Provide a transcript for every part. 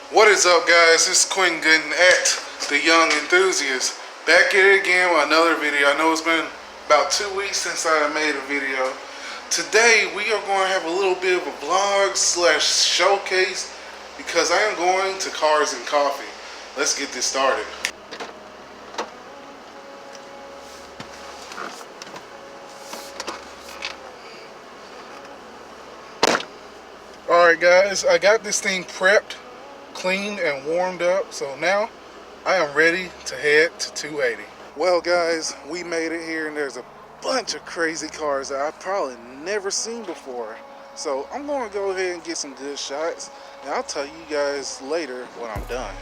What is up, guys? This is Quentin Gooden at The Young Enthusiast. Back at it again with another video. I know it's been about 2 weeks since I made a video. Today we are going to have a little bit of a vlog slash showcase because I am going to Cars and Coffee. Let's get this started. Alright guys, I got this thing prepped, cleaned and warmed up, so now I am ready to head to 280. Well guys, we made it here and there's a bunch of crazy cars that I've probably never seen before. So I'm going to go ahead and get some good shots and I'll tell you guys later when I'm done.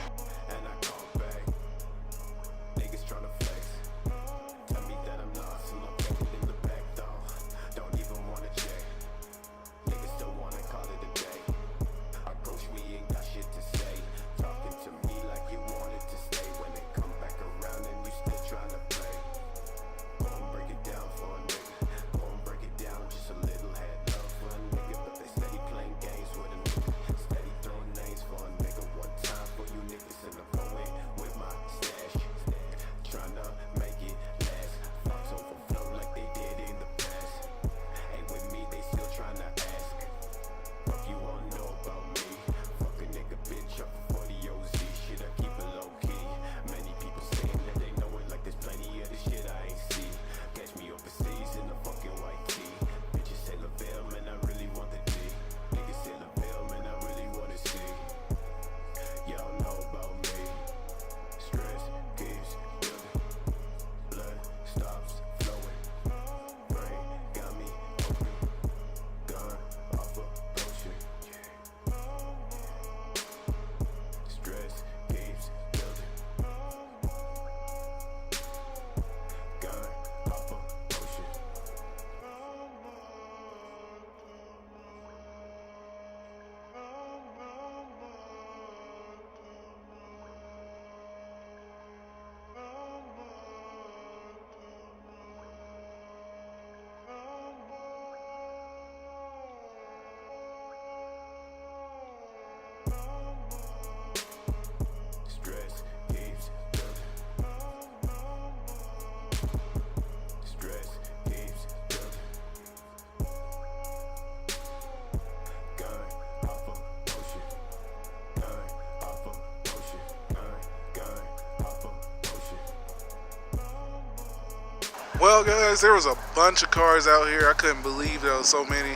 Well guys, there was a bunch of cars out here. I couldn't believe there was so many.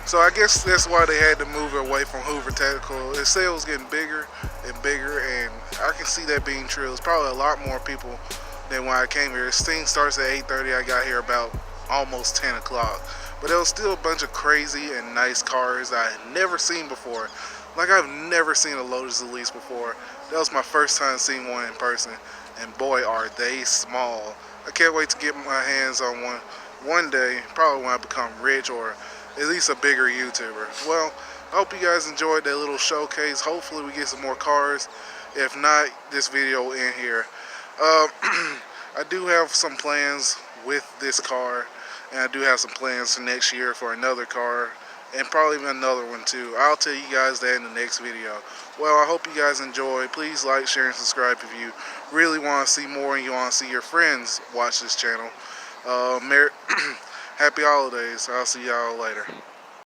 So I guess that's why they had to move it away from Hoover Technical. It said it was getting bigger and bigger, and I can see that being true. It's probably a lot more people than when I came here. This thing starts at 8:30. I got here about almost 10 o'clock. But there was still a bunch of crazy and nice cars I had never seen before. Like I've never seen a Lotus Elise before. That was my first time seeing one in person. And boy, are they small. I can't wait to get my hands on one day, probably when I become rich or at least a bigger YouTuber. Well, I hope you guys enjoyed that little showcase. Hopefully we get some more cars. If not, this video will end here. I do have some plans with this car, and I do have some plans for next year for another car, and probably another one too. I'll tell you guys that in the next video. Well, I hope you guys enjoy. Please like, share, and subscribe if you really want to see more and you want to see your friends watch this channel. Happy holidays. I'll see y'all later.